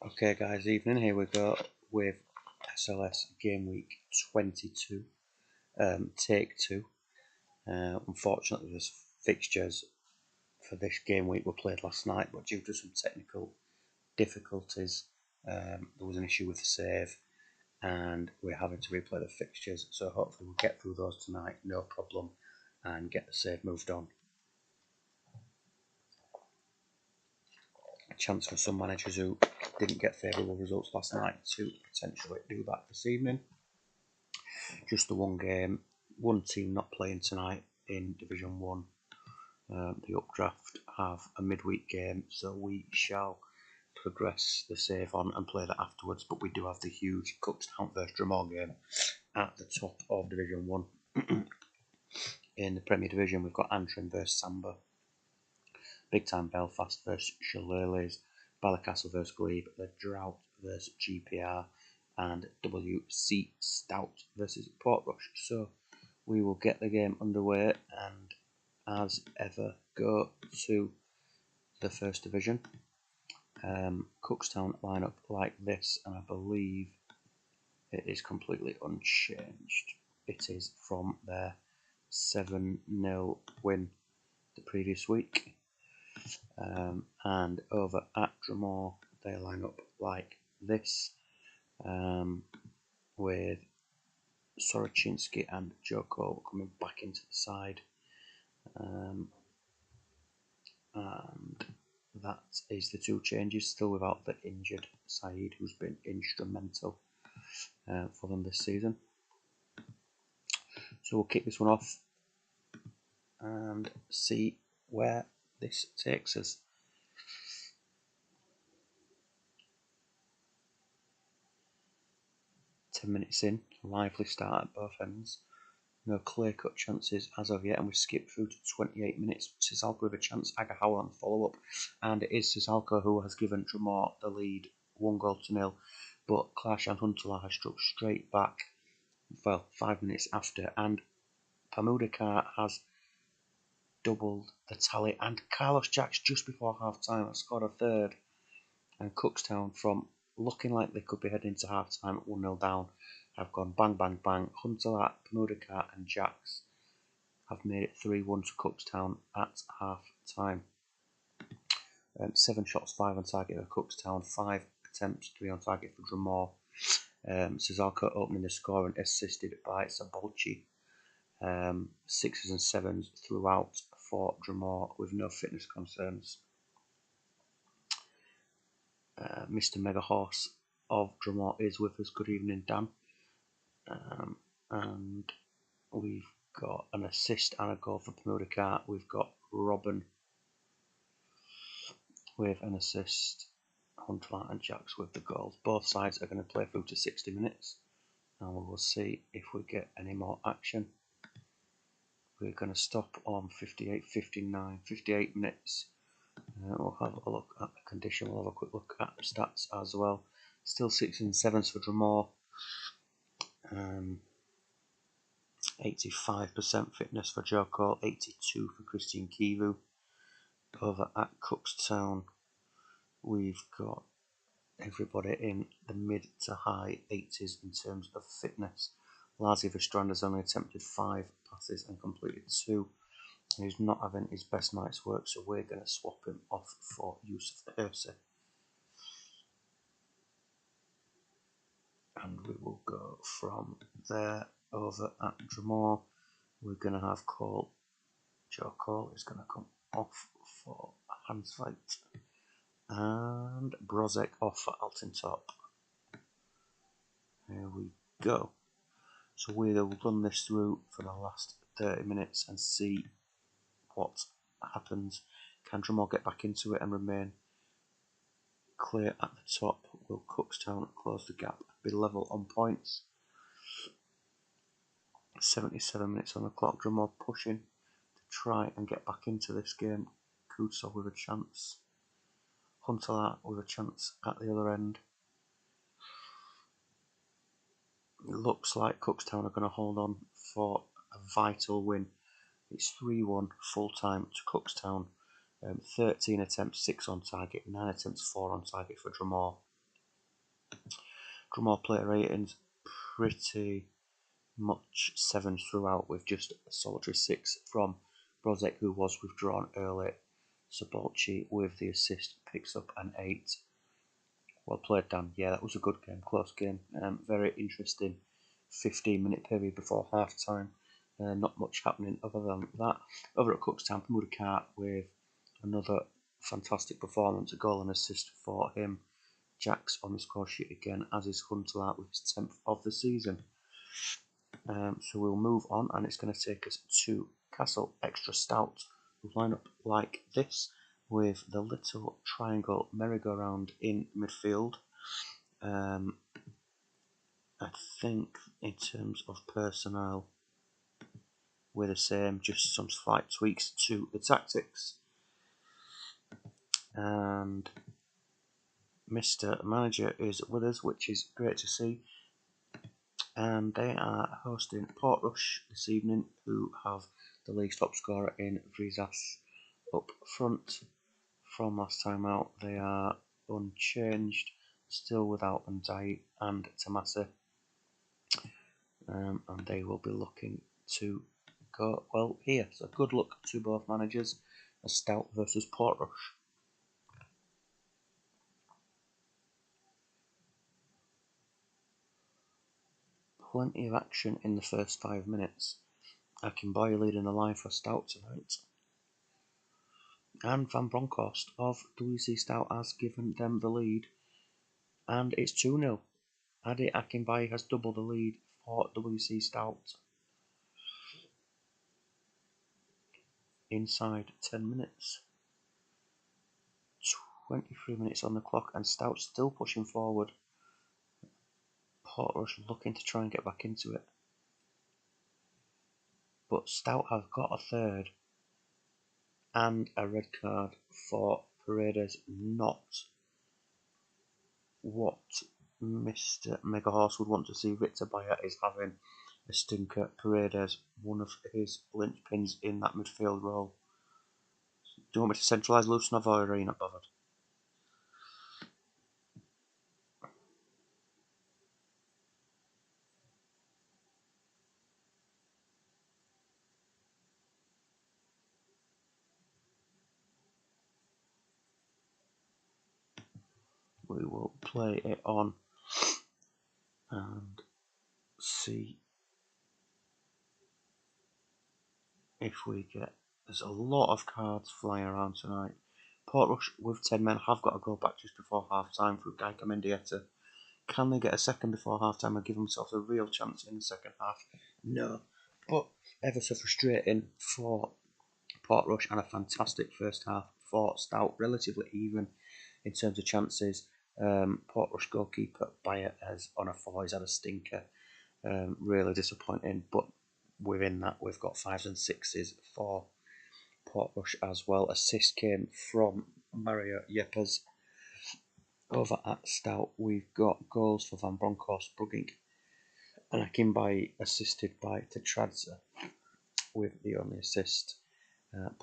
Okay guys, evening, here we go with SLS game week 22, take 2. Unfortunately the fixtures for this game week were played last night, but due to some technical difficulties there was an issue with the save and we're having to replay the fixtures, so hopefully we'll get through those tonight, no problem, and get the save moved on. A chance for some managers who didn't get favourable results last night to potentially do that this evening. Just the one game, one team not playing tonight in Division 1. The Updraft have a midweek game, so we shall progress the save on and play that afterwards, but we do have the huge Cookstown vs Dromore game at the top of Division 1. In the Premier Division, we've got Antrim vs Samba, Big Time Belfast vs Shillelaghs, Ballycastle vs Glebe, The Drought vs GPR, and WC Stout versus Portrush. So we will get the game underway and as ever go to the First Division. Cookstown line up like this, and I believe it is completely unchanged. It is from their 7-0 win the previous week. And over at Dromore they line up like this, with Sorochinsky and Joko coming back into the side, and that is the two changes, still without the injured Saeed, who's been instrumental for them this season. So we'll kick this one off and see where this takes us. Minutes in, lively start at both ends. No clear-cut chances as of yet, and we skip through to 28 minutes. Sisalko with a chance, Agahawa on follow-up, and it is Sisalko who has given Dromore the lead, 1-0, but Clash and Huntelaar has struck straight back, well, 5 minutes after, and Pamudakar has doubled the tally, and Carlos Jacks just before half-time has scored a third, and Cookstown, from looking like they could be heading to half-time at 1-0 down, have gone bang, bang, bang. Huntelaar, Pamudakar and Jacks have made it 3-1 to Cookstown at half-time. 7 shots, 5 on target for Cookstown, 5 attempts, 3 on target for Dromore. Sisalko opening the score and assisted by Sabolchi. 6s and 7s throughout for Dromore with no fitness concerns. Mr. Mega Horse of Dromore is with us. Good evening, Dan. And we've got an assist and a goal for Pamudakar. We've got Robin with an assist, Huntelaar and Jacks with the goals. Both sides are going to play through to 60 minutes, and we will see if we get any more action. We're going to stop on 58, 59, 58 minutes. We'll have a look at the condition. We'll have a quick look at stats as well. Still 6s and 7s for Dromore. 85% fitness for Joko, 82 for Christian Kivu. Over at Cookstown, we've got everybody in the mid to high 80s in terms of fitness. Lazi Vestrand has only attempted 5 passes and completed 2. He's not having his best night's work, so we're going to swap him off for Yusuf Erse. And we will go from there. Over at Dromore, we're going to have Joe Cole is going to come off for hands fight, and Brozek off for Altintop. Here we go. So we'll run this through for the last 30 minutes and see what happens. Can Dromore get back into it and remain clear at the top? Will Cookstown close the gap, be level on points? 77 minutes on the clock. Dromore pushing to try and get back into this game. Kutsov with a chance. Huntelaar with a chance at the other end. It looks like Cookstown are going to hold on for a vital win. It's 3-1 full time to Cookstown. 13 attempts, 6 on target, 9 attempts, 4 on target for Dromore. Drumore player ratings pretty much 7s throughout, with just a solitary 6 from Brozek, who was withdrawn early. Sabolchi with the assist picks up an 8. Well played, Dan. Yeah, that was a good game, close game. Very interesting 15-minute period before half time. Not much happening other than that. Over at Cookstown, Mudakart with another fantastic performance, a goal and assist for him. Jack's on the score sheet again, as is Huntelaar with his 10th of the season. So we'll move on, and it's going to take us to Castle Extra Stout, who line up like this, with the little triangle merry-go-round in midfield. I think in terms of personnel, we're the same, just some slight tweaks to the tactics. And Mr. Manager is with us, which is great to see. And they are hosting Portrush this evening, who have the league's top scorer in Vrizas up front. From last time out, they are unchanged, still without Ndai and Tamasi. And they will be looking to go well here. So good luck to both managers. A Stout versus Portrush. Plenty of action in the first 5 minutes. Akinbaye leading the line for Stout tonight. And Van Bronckhorst of WC Stout has given them the lead. And it's 2-0. Adi Akinbaye has doubled the lead for WC Stout. Inside 10 minutes. 23 minutes on the clock, and Stout still pushing forward. Portrush looking to try and get back into it. But Stout have got a third and a red card for Paredes, not what Mr. Megahorse would want to see. Victor Bayer is having a stinker. Paredes, one of his linchpins in that midfield role. Do you want me to centralise Lucenov, or are you not bothered? We will play it on and see if we get. There's a lot of cards flying around tonight. Portrush with 10 men have got to go back just before half time through Gaika Mendieta. Can they get a second before half time and give themselves a real chance in the second half? No. But ever so frustrating for Portrush, and a fantastic first half for Stout, relatively even in terms of chances. Portrush goalkeeper Bayer has on a 4, he's had a stinker. Really disappointing, but within that we've got 5s and 6s for Portrush as well. Assist came from Mario Yepes. Over at Stout, we've got goals for Van Bronckhorst, Brugging, and Akinbaye assisted by Tetradze with the only assist.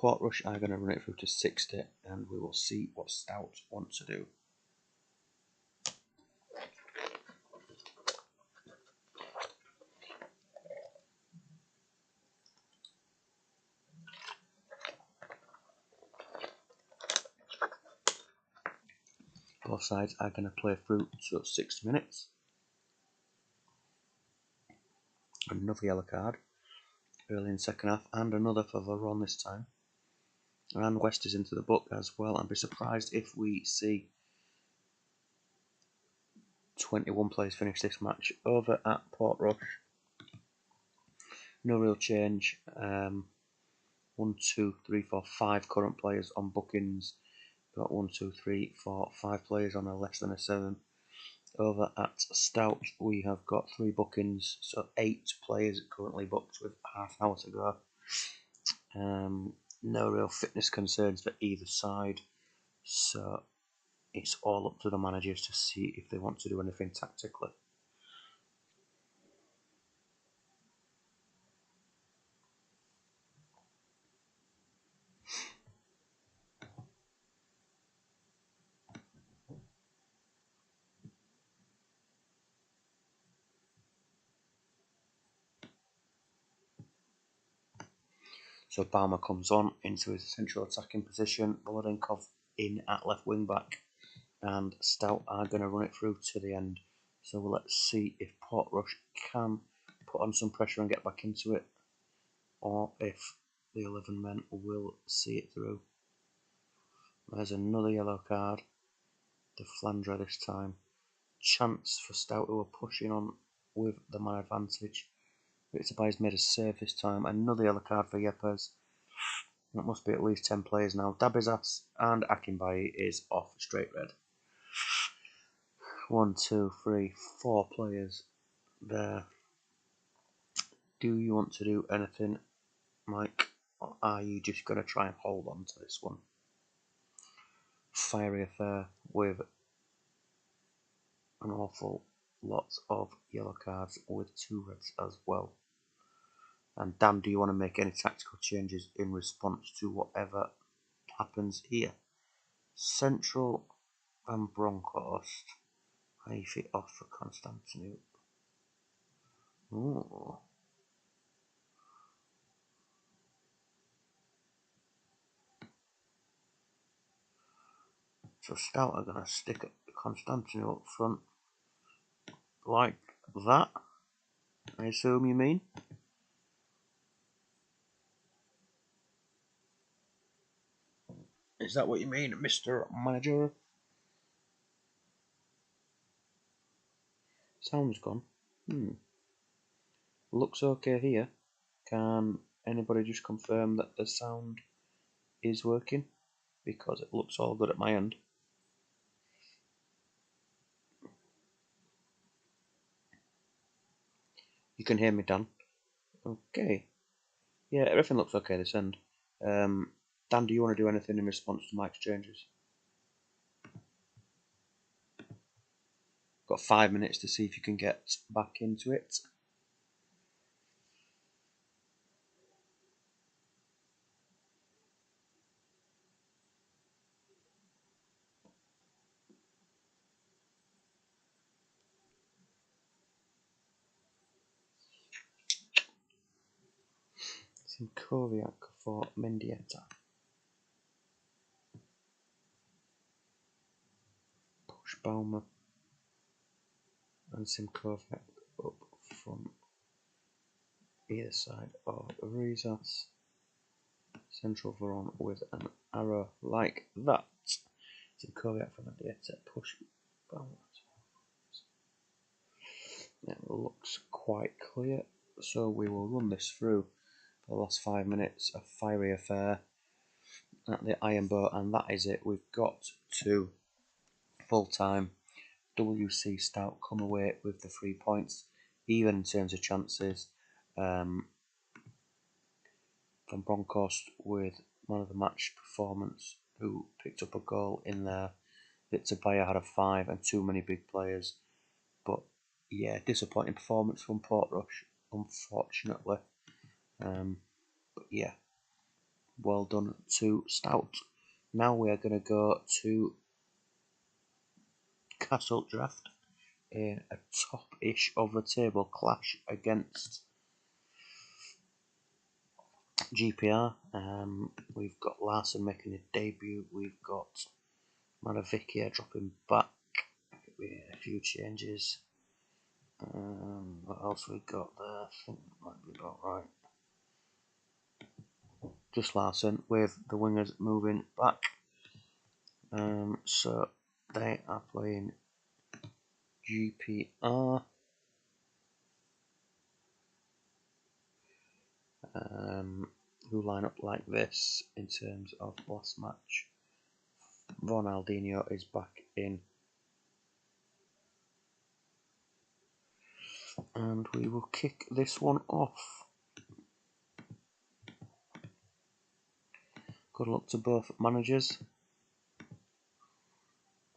Portrush are going to run it through to 60, and we will see what Stout want to do. Both sides are going to play through to 60 minutes. Another yellow card early in the second half, and another for Varon this time. And West is into the book as well. I'd be surprised if we see 21 players finish this match. Over at Portrush, no real change. 1, 2, 3, 4, 5 current players on bookings. Got 1, 2, 3, 4, 5 players on a less than a 7. Over at Stout, we have got 3 bookings, so 8 players currently booked with half an hour to go. No real fitness concerns for either side, so it's all up to the managers to see if they want to do anything tactically. So Balmer comes on into his central attacking position, Volodenkov in at left wing back, and Stout are going to run it through to the end. So let's see if Portrush can put on some pressure and get back into it, or if the 11 men will see it through. There's another yellow card, the Flandre this time. Chance for Stout, who are pushing on with the man advantage. Victor Bay's made a save this time. Another yellow card for Yepes. That must be at least 10 players now. Dabizas and Akinbaye is off straight red. 1, 2, 3, 4 players there. Do you want to do anything, Mike? Or are you just going to try and hold on to this one? Fiery affair with an awful lot of yellow cards with 2 reds as well. And Dan, do you want to make any tactical changes in response to whatever happens here? Central Van Bronckhorst. Haifi off for Constantinople. Ooh. So Stout are going to stick at Constantinople up front like that, I assume you mean? Is that what you mean, Mr. Manager? Sound's gone. Looks okay here. Can anybody just confirm that the sound is working? Because it looks all good at my end. You can hear me, Dan. Okay. Yeah, everything looks okay this end. Dan, do you want to do anything in response to Mike's changes? Got 5 minutes to see if you can get back into it. Simkoviak for Mendieta. Push Baumer and Simkoviak up from either side of Rizas. Central Veron with an arrow like that. Simkoviak for Mendieta. Push Baumer. It looks quite clear, so we will run this through for the last 5 minutes. A fiery affair at the Iron Boat, and that is it. We've got to full time. WC Stout come away with the 3 points, even in terms of chances. Van Bronckhorst with man of the match performance, who picked up a goal in there. Victor Bayer had a 5 and too many big players. But yeah, disappointing performance from Portrush, unfortunately. But yeah, well done to Stout. Now we are going to go to Castle Draft in a top-ish of the table clash against GPR. We've got Larson making a debut. We've got Maravikia dropping back. A few changes. What else we got there? I think that might be about right. Just Larson with the wingers moving back. So they are playing GPR. Who line up like this in terms of last match. Ronaldinho is back in. And we will kick this one off. Good luck to both managers.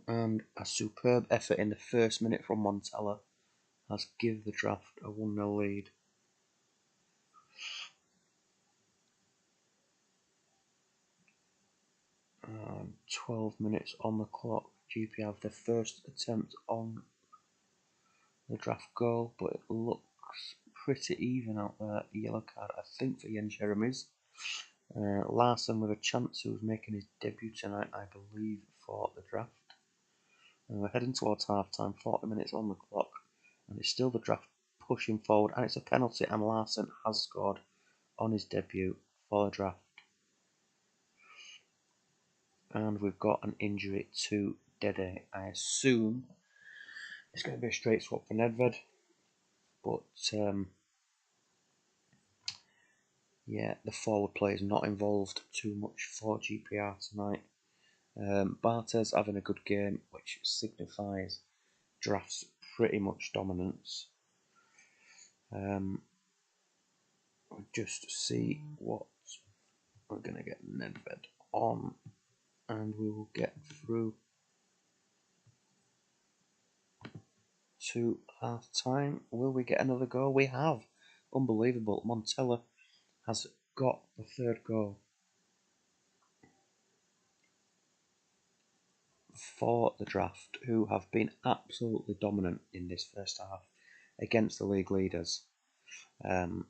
And a superb effort in the first minute from Montella has given the Draft a 1-0 lead. And 12 minutes on the clock. GP have their first attempt on the Draft goal, but it looks pretty even out there. Yellow card, I think, for Jens Jeremies. Larson with a chance, who's making his debut tonight, I believe, for the draft. And we're heading towards half time, 40 minutes on the clock, and it's still the draft pushing forward, and it's a penalty, and Larson has scored on his debut for the draft. And we've got an injury to Dede. I assume it's going to be a straight swap for Nedved, but yeah, the forward play is not involved too much for GPR tonight. Bartes having a good game, which signifies draft's pretty much dominance. We'll just see what we're going to get Nedved on, and we will get through to half time. Will we get another goal? We have. Unbelievable. Montella has got the third goal for the draft, who have been absolutely dominant in this first half against the league leaders. 5s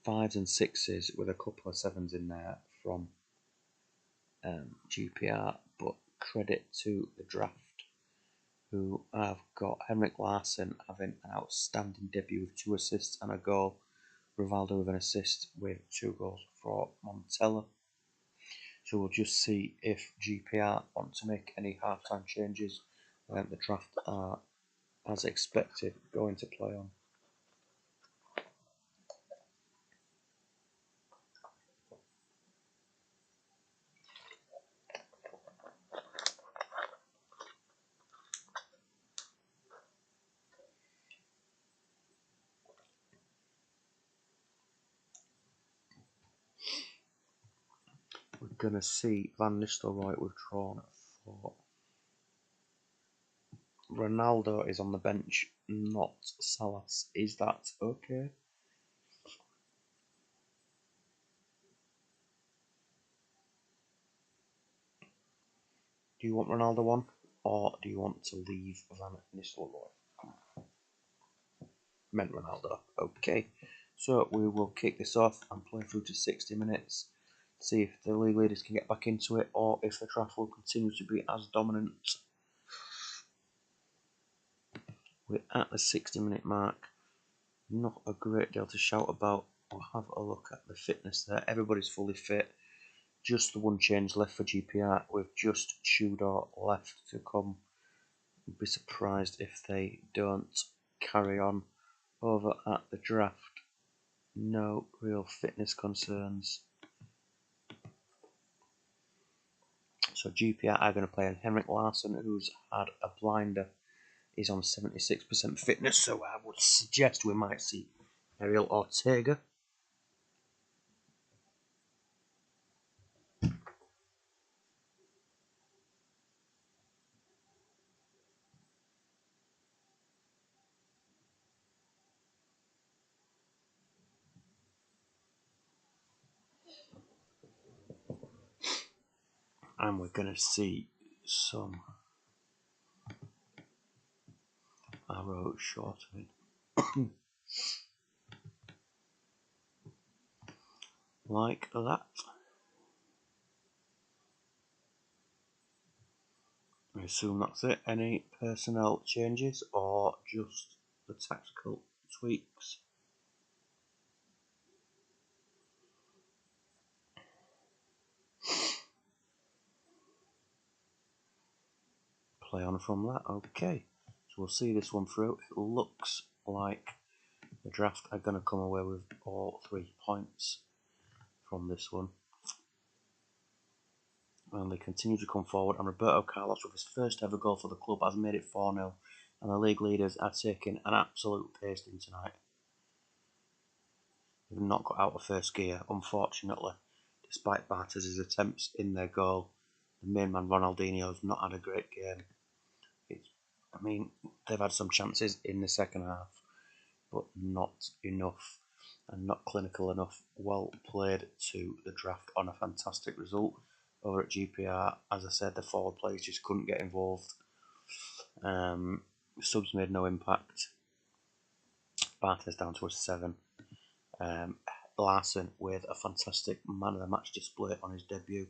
and 6s with a couple of 7s in there from GPR, but credit to the draft, who have got Henrik Larsson having an outstanding debut with 2 assists and a goal, Rivaldo with an assist with 2 goals for Montella. So we'll just see if GPR want to make any half-time changes. The draft are, as expected, going to play on. We're going to see Van Nistelrooy withdrawn for Ronaldo is on the bench, not SLS. Is that okay? Do you want Ronaldo on, or do you want to leave Van Nistelrooy? Meant Ronaldo. Okay, so we will kick this off and play through to 60 minutes. See if the league leaders can get back into it, or if the draft will continue to be as dominant. We're at the 60-minute mark. Not a great deal to shout about. We'll have a look at the fitness there. Everybody's fully fit. Just the one change left for GPR, with just Tudor left to come. I'd be surprised if they don't carry on over at the draft. No real fitness concerns. So GPR are going to play on Henrik Larsson, who's had a blinder. He's on 76% fitness, so I would suggest we might see Ariel Ortega. And we're going to see some arrow shortening. Like that. I assume that's it. Any personnel changes or just the tactical tweaks? Play on from that. Okay, so we'll see this one through. It looks like the draft are going to come away with all 3 points from this one. And they continue to come forward, and Roberto Carlos, with his first ever goal for the club, has made it 4-0, and the league leaders are taking an absolute pasting tonight. They've not got out of first gear, unfortunately, despite Bartes' attempts in their goal. The main man, Ronaldinho, has not had a great game. They've had some chances in the second half, but not enough, and not clinical enough. Well played to the draft on a fantastic result over at GPR. As I said, the forward players just couldn't get involved. Subs made no impact. Bartes down to a 7. Larson with a fantastic man of the match display on his debut.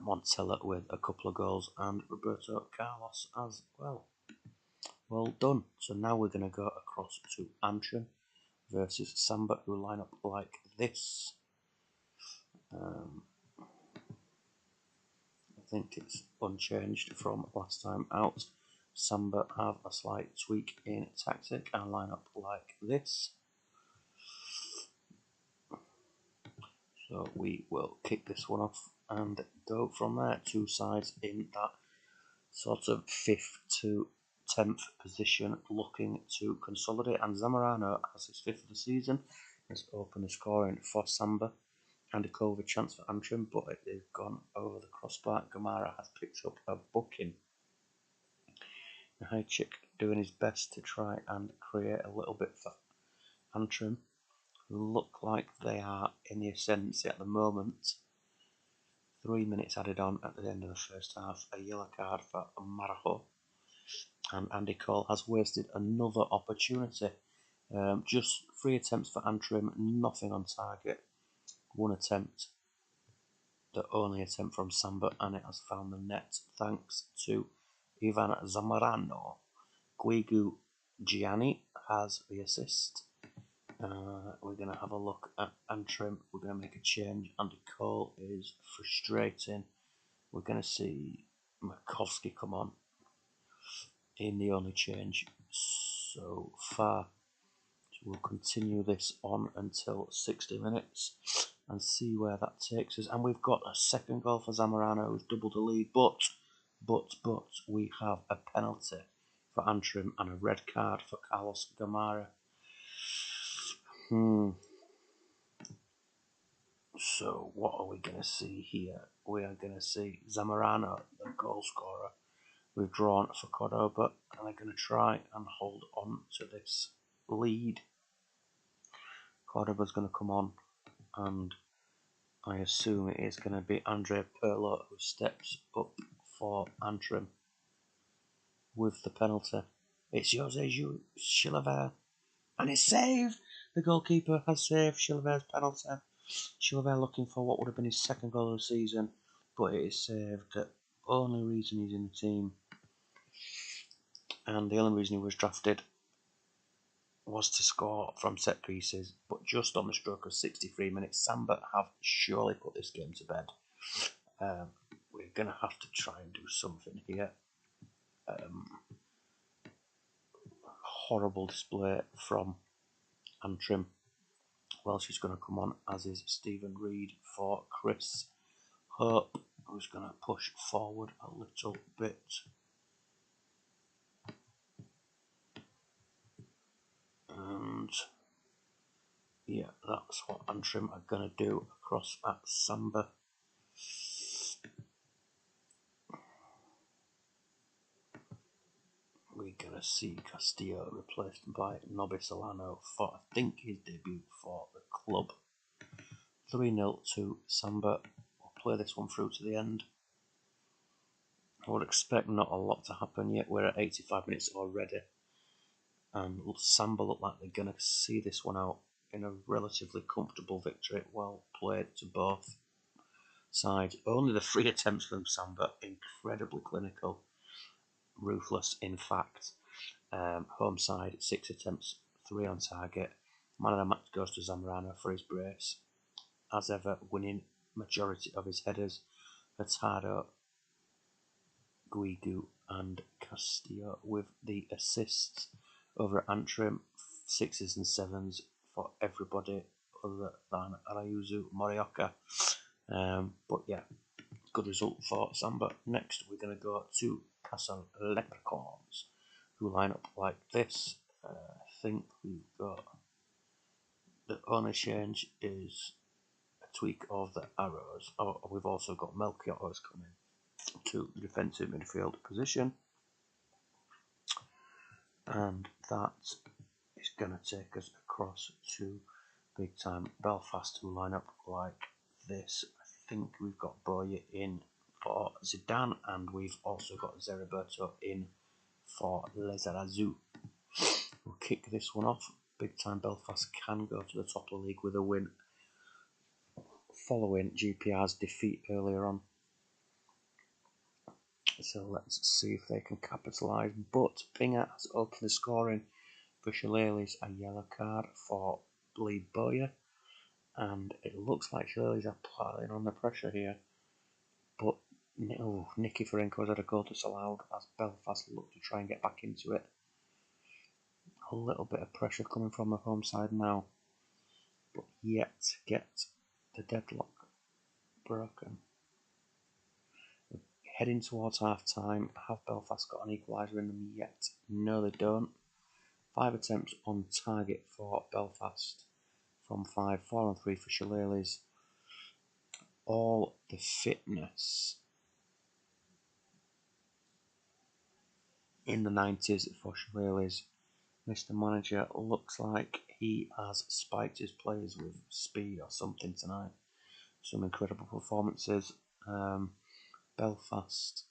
Montella with a couple of goals, and Roberto Carlos as well. Well done. So now we're going to go across to Antrim versus Samba, who line up like this. I think it's unchanged from last time out. Samba have a slight tweak in tactic and line up like this. So we will kick this one off and go from there. Two sides in that sort of 5th to 10th position, looking to consolidate. And Zamorano, as his 5th of the season, has opened the scoring for Samba and a COVID chance for Antrim, but it has gone over the crossbar. Gamara has picked up a booking. Hajcik doing his best to try and create a little bit for Antrim, who look like they are in the ascendancy at the moment. 3 minutes added on at the end of the first half, a yellow card for Marajo, and Andy Cole has wasted another opportunity. Just 3 attempts for Antrim, nothing on target. 1 attempt, the only attempt from Samba, and it has found the net thanks to Ivan Zamorano. Guigu Gianni has the assist. We're going to have a look at Antrim. We're going to make a change. Andy Cole is frustrating. We're going to see Makovsky come on in the only change so far. So we'll continue this on until 60 minutes and see where that takes us. And we've got a second goal for Zamorano, who's doubled the lead, but we have a penalty for Antrim and a red card for Carlos Gamara. So what are we going to see here? We are going to see Zamorano, the goal scorer, withdrawn for Cordoba, and they're going to try and hold on to this lead. Cordoba's going to come on, and I assume it is going to be Andre Perlo who steps up for Antrim with the penalty. It's Jose Chilavert, and it's saved. The goalkeeper has saved Chilavert's penalty. Chilavert looking for what would have been his second goal of the season, but it is saved. The only reason he's in the team, and the only reason he was drafted, was to score from set pieces. But just on the stroke of 63 minutes, Samba have surely put this game to bed. We're going to have to try and do something here. Horrible display from Antrim. Welsh is going to come on, as is Stephen Reid for Chris Hope, who's going to push forward a little bit. And yeah, that's what Antrim are going to do across at Samba. We're going to see Castillo replaced by Nobby Solano for, I think, his debut for the club. 3-0 to Samba. We'll play this one through to the end. I would expect not a lot to happen yet. We're at 85 minutes already. And Samba look like they're going to see this one out in a relatively comfortable victory. Well played to both sides. Only the 3 attempts from Samba, incredibly clinical. Ruthless, in fact. Home side, 6 attempts, 3 on target. Man of the match goes to Zamorano for his brace. As ever, winning majority of his headers. Hurtado, Guigu and Castillo with the assists. Over at Antrim, 6s and 7s for everybody other than Arayuzu Morioka. But yeah, good result for Samba. Next, we're going to go to Castle Leprechauns, who line up like this. I think we've got the only change is a tweak of the arrows. We've also got Melchior's coming to the defensive midfield position, and that is going to take us across to big time Belfast, who line up like this. I think we've got Boye in for Zidane, and we've also got Zeriberto in for Les Arazu. We'll kick this one off Big Time Belfast can go to the top of the league with a win following GPR's defeat earlier on. So let's see if they can capitalise. But Pinger has opened the scoring for Shillelagh's, a yellow card for Lee Bowyer. And it looks like Shillelagh's are piling on the pressure here. But Nicky Ferenko's had a goal disallowed as Belfast look to try and get back into it. A little bit of pressure coming from the home side now. But yet to get the deadlock broken. Heading towards half time. Have Belfast got an equaliser in them yet? No, they don't. 5 attempts on target for Belfast from 5, 4 and 3 for Shillelagh's. All the fitness in the 90s for Shillelagh's. Mr. Manager looks like he has spiked his players with speed or something tonight. Some incredible performances. Belfast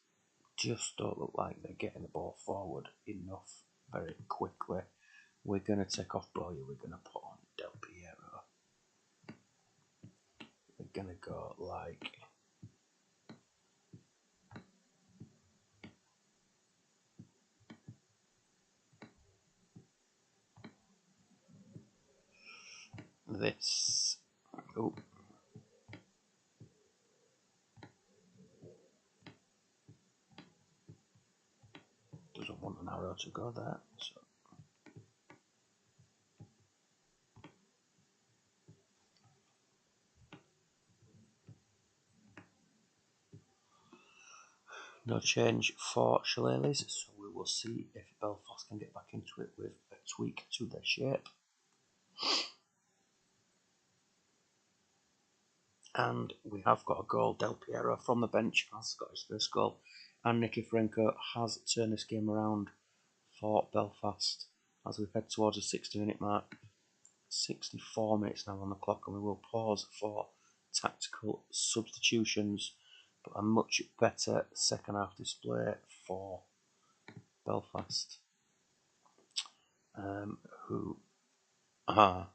just don't look like they're getting the ball forward enough very quickly. We're going to take off Bowyer, we're going to put on Del Piero. We're going to go like this. Oh. Doesn't want an arrow to go there. So. No change for Shillelagh's, so we will see if Belfast can get back into it with a tweak to their shape. And we have got a goal. Del Piero from the bench has got his first goal. And Nicky Ferenko has turned this game around for Belfast as we head towards the 60-minute mark. 64 minutes now on the clock, and we will pause for tactical substitutions. But a much better second half display for Belfast, who are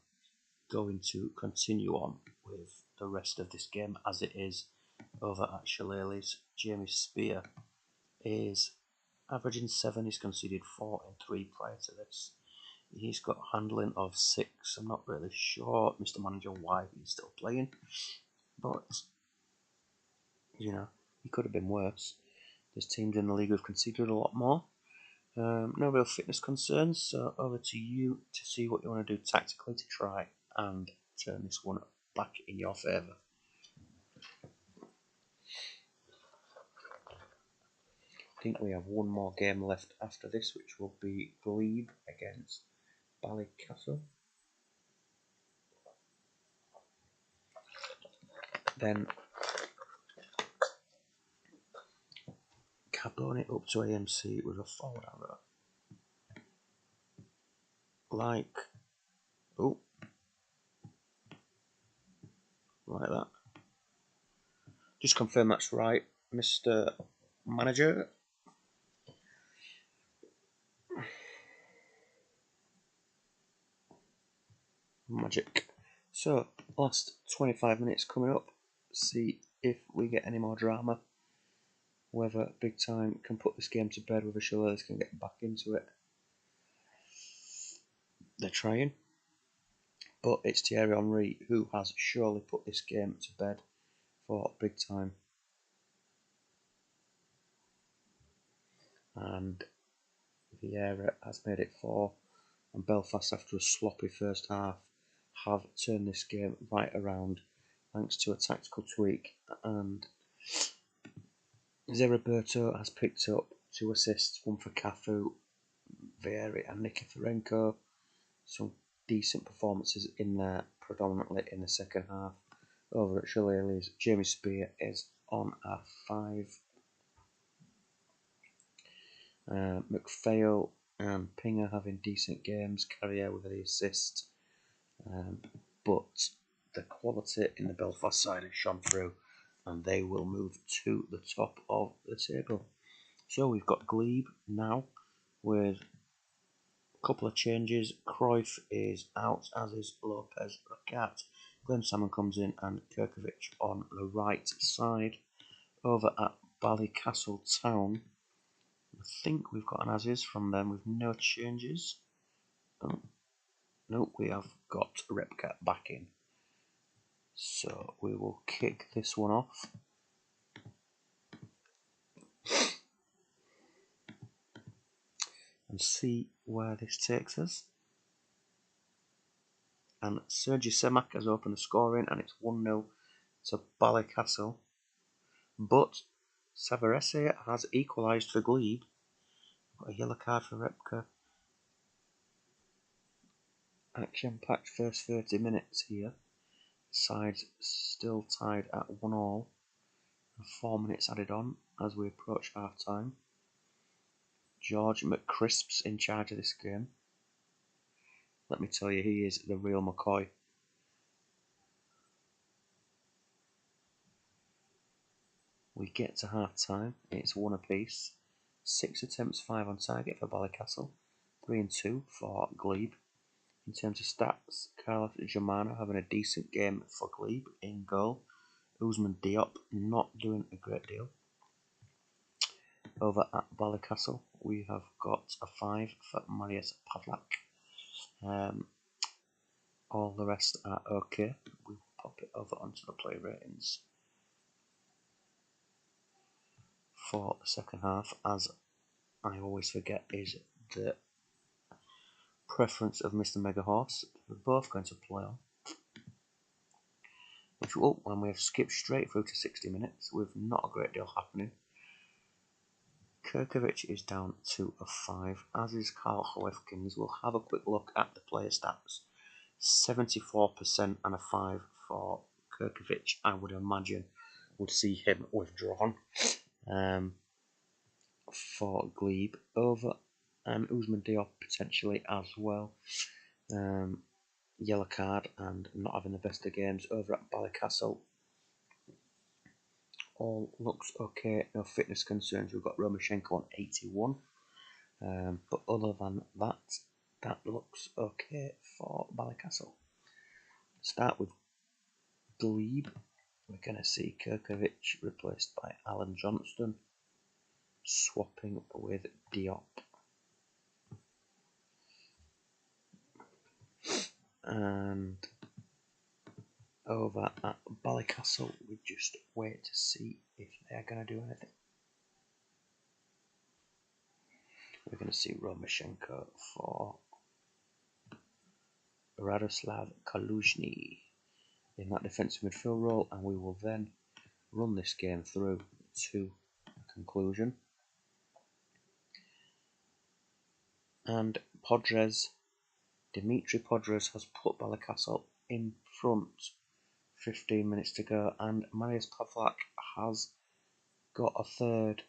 going to continue on with the rest of this game as it is over at Shillelagh's. Jamie Spear is averaging 7, he's conceded 4 in 3 prior to this. He's got handling of 6. I'm not really sure, Mr. Manager, why he's still playing, but you know, he could have been worse. There's teams in the league who've conceded a lot more. No real fitness concerns, so over to you to see what you want to do tactically to try and turn this one back in your favour. I think we have one more game left after this, which will be Glebe against Ballycastle. Then Carboni up to AMC with a forward arrow. Like that. Just confirm that's right, Mr. Manager. Magic. So, last 25 minutes coming up. See if we get any more drama. Whether Big Time can put this game to bed, whether Shillelagh's can get back into it. They're trying. But it's Thierry Henry who has surely put this game to bed for Big Time. And Vieira has made it 4. And Belfast, after a sloppy first half, have turned this game right around thanks to a tactical tweak. And Zeriberto has picked up 2 assists, 1 for Cafu, Vieira and Nicky Ferenko. Some decent performances in there, predominantly in the second half. Over at Shillelagh's, Jamie Spear is on a 5. McPhail and Pinger having decent games, Carrier with the assist. But the quality in the Belfast side has shone through, and they will move to the top of the table. So we've got Glebe now with Couple of changes. Cruyff is out, as is Lopez Racat. Glenn Salmon comes in and Kirkovic on the right side. Over at Ballycastle Town, I think we've got an as-is from them with no changes. Oh, no, we have got Repcat back in. So we will kick this one off. And see where this takes us. And Sergi Semak has opened the scoring, and it's 1-0 to Ballycastle. But Savarese has equalised for Glebe. Got a yellow card for Repka. Action-packed first 30 minutes here. Sides still tied at 1-1. 4 minutes added on as we approach half-time. George McCrisp's in charge of this game. Let me tell you, he is the real McCoy. We get to half-time. It's 1 apiece. 6 attempts, 5 on target for Ballycastle. 3 and 2 for Glebe. In terms of stats, Carlos Germano having a decent game for Glebe in goal. Ousmane Diop not doing a great deal. Over at Ballycastle, we have got a 5 for Marius Pavlak. All the rest are okay. We'll pop it over onto the play ratings for the second half, as I always forget is the preference of Mr. Mega Horse. We're both going to play on. And we have skipped straight through to 60 minutes with not a great deal happening. Kirkovic is down to a 5, as is Carl Hoefkins. We'll have a quick look at the player stats. 74% and a 5 for Kirkovic, I would imagine, would see him withdrawn. For Glebe, over and Ousmane Diop potentially as well. Yellow card and not having the best of games. Over at Ballycastle, all looks okay, no fitness concerns. We've got Romoshenko on 81, but other than that, that looks okay for Ballycastle. Start with Glebe. We're going to see Kirkovic replaced by Alan Johnston, swapping with Diop. And over at Ballycastle, we just wait to see if they're going to do anything. We're going to see Romoshenko for Radoslav Kaluzhny in that defensive midfield role, and we will then run this game through to conclusion. And Dimitri Podres has put Ballycastle in front. 15 minutes to go, and Marius Pavlak has got a third,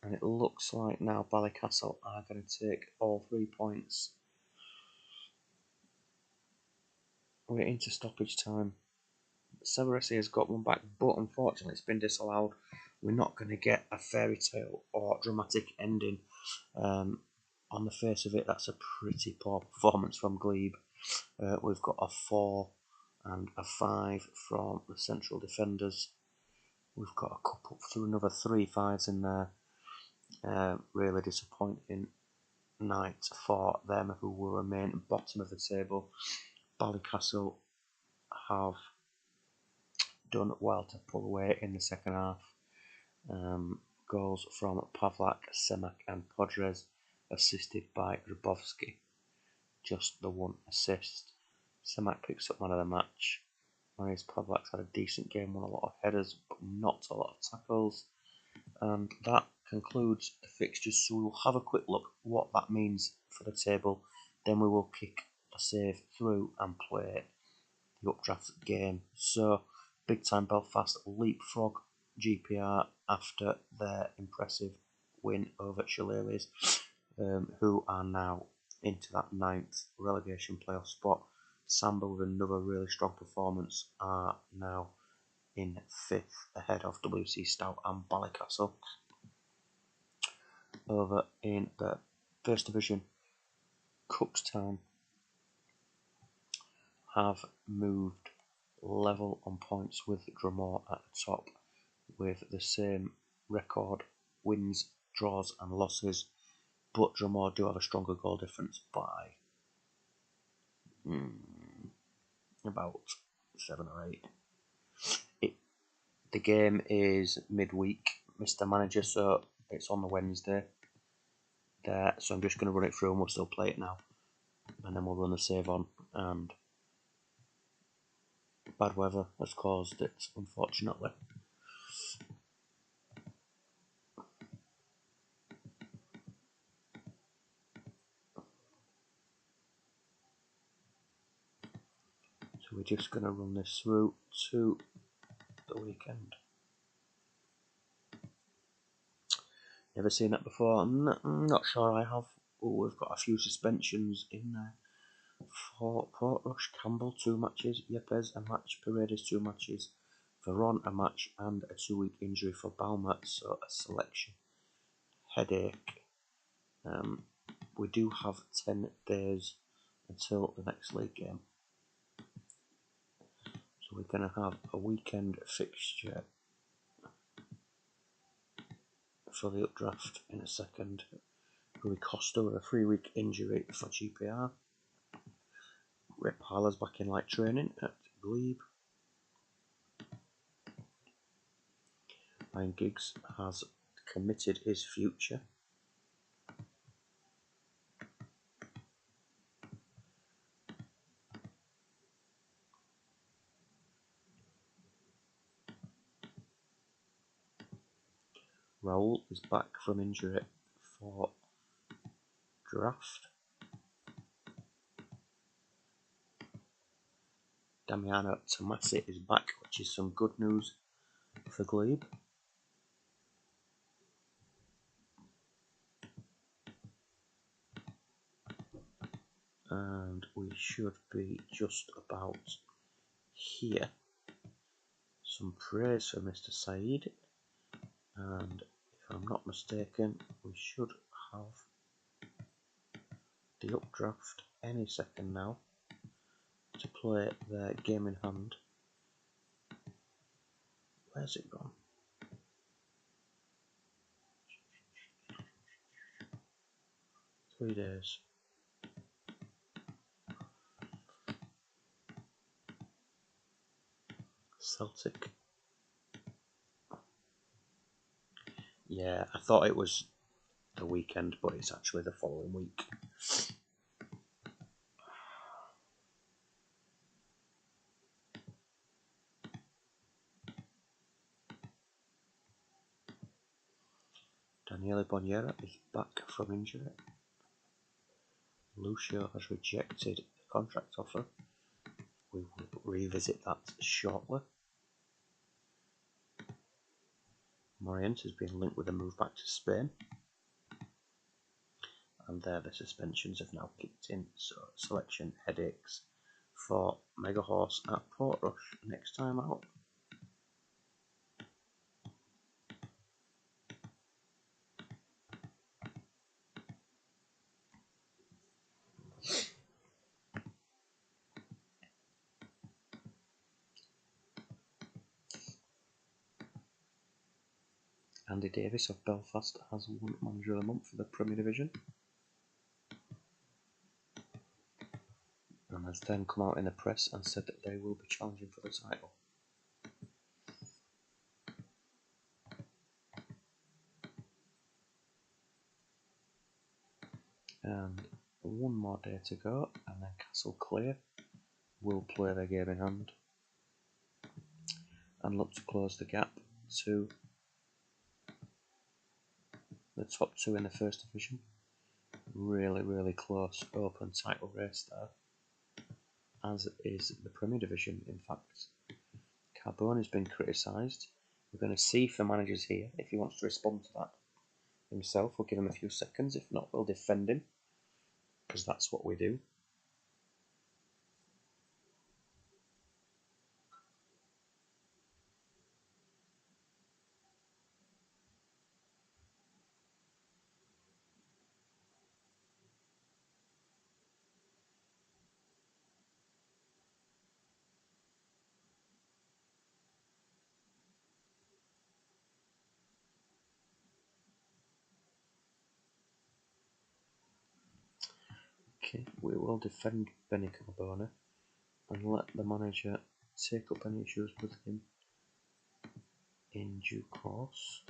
and it looks like now Ballycastle are going to take all 3 points. We're into stoppage time. Savarese has got one back, but unfortunately it's been disallowed. We're not going to get a fairy tale or dramatic ending. On the face of it, that's a pretty poor performance from Glebe. We've got a 4 and a 5 from the central defenders. We've got a couple through another 3 5s in there. Really disappointing night for them, who will remain bottom of the table. Ballycastle have done well to pull away in the second half. Goals from Pavlak, Semak and Podres, assisted by Grabowski. Just the 1 assist. Semak picks up man of the match. Marius Pavlak's had a decent game, won a lot of headers, but not a lot of tackles. And that concludes the fixtures, so we'll have a quick look what that means for the table. Then we will kick a save through and play the updraft game. So, big time Belfast leapfrog GPR after their impressive win over Shillelaghs, who are now into that 9th relegation playoff spot. Samba, with another really strong performance, are now in 5th ahead of WC Stout and Ballycastle. Over in the First Division, Cookstown have moved level on points with Drumore at the top with the same record, wins, draws and losses, but Drumore do have a stronger goal difference by about 7 or 8. The game is midweek, Mr. Manager, so it's on the Wednesday. There, so I'm just going to run it through and we'll still play it now. And then we'll run the save on. And bad weather has caused it, unfortunately. So we're just going to run this through to the weekend. Never seen that before. I'm not sure I have. Oh, we've got a few suspensions in there. For Portrush, Campbell 2 matches, Yepes a match, Paredes 2 matches, Veron a match, and a 2-week injury for Balmer, so a selection headache. We do have 10 days until the next league game. So we're going to have a weekend fixture for the updraft in a second. Rui Costa with a 3-week injury for GPR. Rip Harler's back in light training at Glebe. Ryan Giggs has committed his future. Raul is back from injury for draft. Damiano Tomasi is back, which is some good news for Glebe. And we should be just about here. Some praise for Mr. Saeed. And if I'm not mistaken, we should have the updraft any second now to play their game in hand. Where's it gone? Three days. Celtic. Yeah, I thought it was the weekend, but it's actually the following week. Daniele Bonniera is back from injury. Lucio has rejected the contract offer. We will revisit that shortly. Morient has been linked with a move back to Spain. And there the suspensions have now kicked in, so selection headaches for Mega Horse at Portrush next time out. Andy Davis of Belfast has won Manager of the Month for the Premier Division. And has then come out in the press and said that they will be challenging for the title. And one more day to go, and then Castle Clear will play their game in hand and look to close the gap to the top two in the First Division. Really close open title race there, as is the Premier Division. In fact, Carbone has been criticised. We're going to see if the manager's here. If he wants to respond to that himself, we'll give him a few seconds. If not, we'll defend him, because that's what we do. Okay, we will defend Benny Carbona and let the manager take up any issues with him in due course.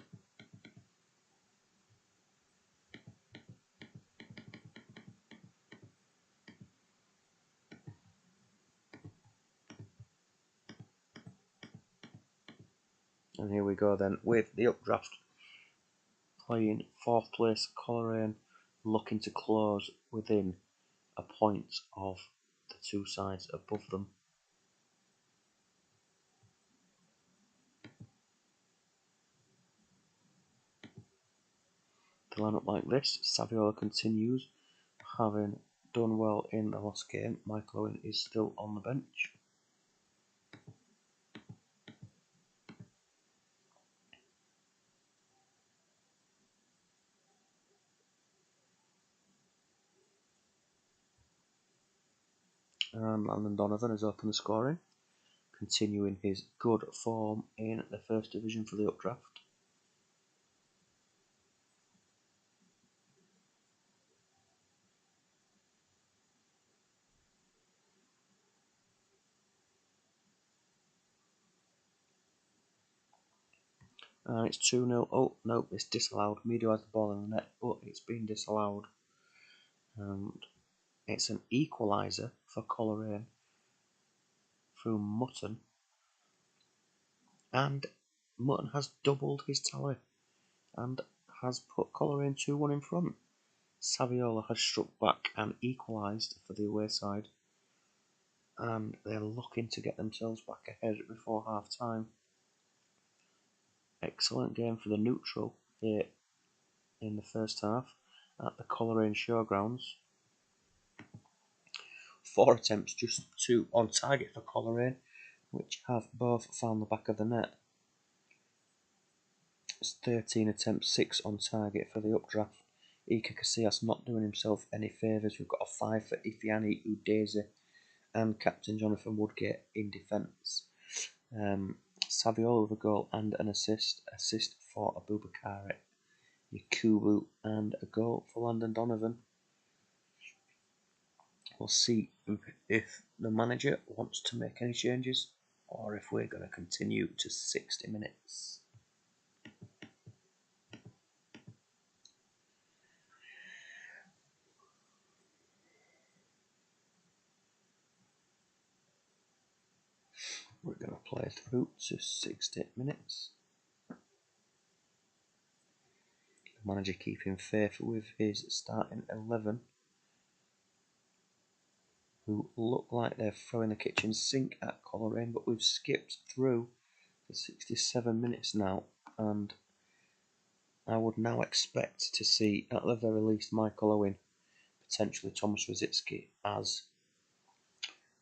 And here we go then with the updraft playing 4th place Coleraine, looking to close within a point of the two sides above them. To line up like this, Saviola continues, having done well in the last game. Michael Owen is still on the bench. And Landon Donovan has opened the scoring, continuing his good form in the First Division for the updraft. And it's 2-0. Oh, no, it's disallowed. Meadow has the ball in the net, but it's been disallowed. And it's an equaliser for Coleraine through Mutton. And Mutton has doubled his tally and has put Coleraine 2-1 in front. Saviola has struck back and equalised for the away side. And they're looking to get themselves back ahead before half time. Excellent game for the neutral here in the first half at the Coleraine Showgrounds. 4 attempts, just 2 on target for Coleraine, which have both found the back of the net. It's 13 attempts, 6 on target for the updraft. Ika Casillas not doing himself any favours. We've got a 5 for Ifeanyi Udeze and Captain Jonathan Woodgate in defence. Saviola with a goal and an assist for Abubakar Yakubu and a goal for Landon Donovan. We'll see if the manager wants to make any changes or if we're going to continue to 60 minutes. We're going to play through to 60 minutes. The manager keeping faith with his starting 11, who look like they're throwing the kitchen sink at Coleraine, but we've skipped through the 67 minutes now, and I would now expect to see, at the very least, Michael Owen, potentially Thomas Rosicki, as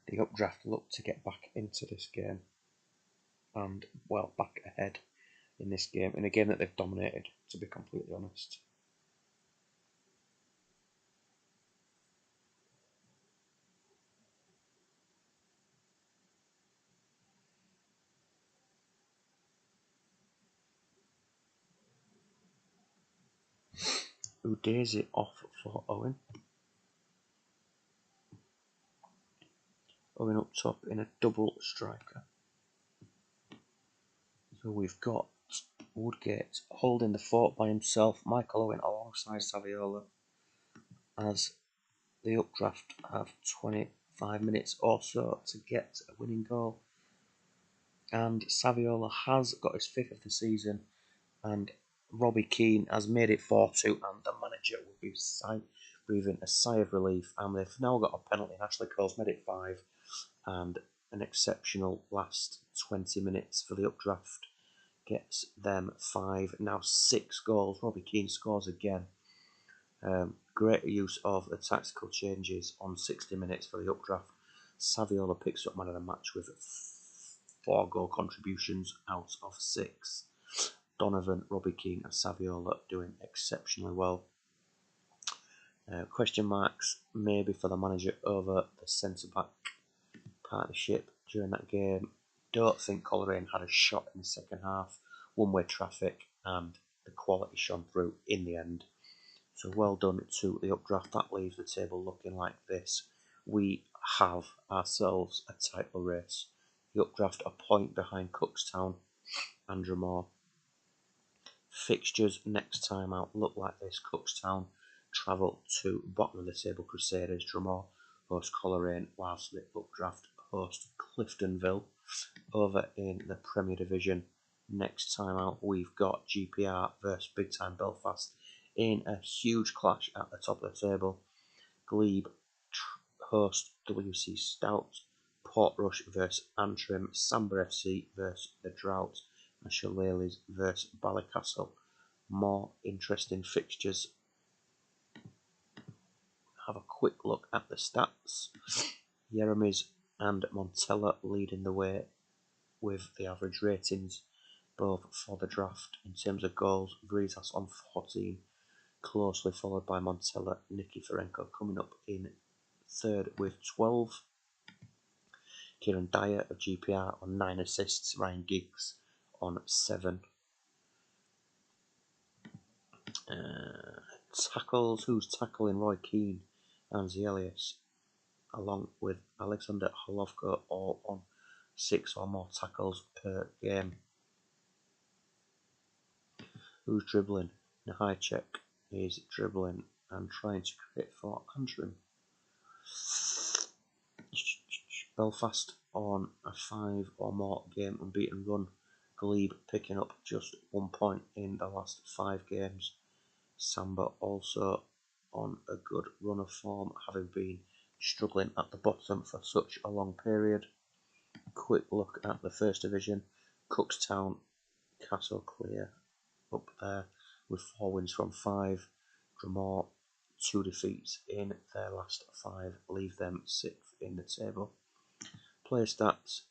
the updraft look to get back into this game and, well, back ahead in this game, in a game that they've dominated, to be completely honest. Udeze off for Owen. Owen up top in a double striker. So we've got Woodgate holding the fort by himself, Michael Owen alongside Saviola, as the updraft have 25 minutes or so to get a winning goal. And Saviola has got his 5th of the season, and Robbie Keane has made it 4-2, and the manager will be breathing a sigh of relief. And they've now got a penalty, and Ashley Cole's made it 5, and an exceptional last 20 minutes for the updraft gets them 5, now 6 goals. Robbie Keane scores again. Great use of the tactical changes on 60 minutes for the updraft. Saviola picks up man of the match with 4 goal contributions out of 6. Donovan, Robbie Keane and Saviola doing exceptionally well. Question marks maybe for the manager over the centre-back partnership during that game. Don't think Coleraine had a shot in the second half. One-way traffic and the quality shone through in the end. So well done to the updraft. That leaves the table looking like this. We have ourselves a title race. The updraft a point behind Cookstown and Dromore. Fixtures next time out look like this. Cookstown travel to bottom of the table Crusaders. Dromore host Coleraine, whilst the updraft host Cliftonville. Over in the Premier Division next time out we've got GPR versus Big Time Belfast in a huge clash at the top of the table. Glebe host WC Stout, Portrush versus Antrim, Samba FC versus the Drought, and Shillelaghs versus Ballycastle. More interesting fixtures. Have a quick look at the stats. Yeremies and Montella leading the way with the average ratings, both for the draft. In terms of goals, Vrizas on 14, closely followed by Montella. Nikiforenko coming up in third with 12. Kieran Dyer of GPR on 9 assists. Ryan Giggs on 7. Tackles, who's tackling? Roy Keane and Zielius, along with Alexander Holovko, all on 6 or more tackles per game. Who's dribbling? Nahajcek is dribbling and trying to create for Antrim. Belfast on a 5 or more game unbeaten run. Glebe picking up just 1 point in the last 5 games. Samba also on a good run of form, having been struggling at the bottom for such a long period. Quick look at the First Division. Cookstown, Castle Clear up there with 4 wins from 5. Dromore, 2 defeats in their last 5 leave them 6th in the table. Play stats.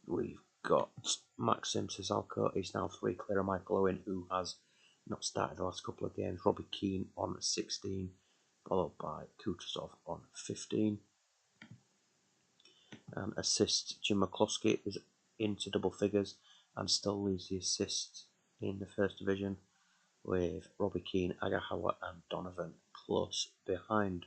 We've got Maxim Cezalko is now 3 clear of Michael Owen, who has not started the last couple of games. Robbie Keane on 16, followed by Kutuzov on 15. And assists, Jim McCluskey is into double figures and still leads the assists in the First Division, with Robbie Keane, Agahawa and Donovan close behind.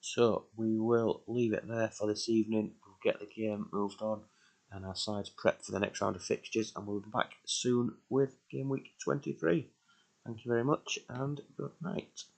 So we will leave it there for this evening. We'll get the game moved on and our sides prepped for the next round of fixtures, and we'll be back soon with game week 23. Thank you very much and good night.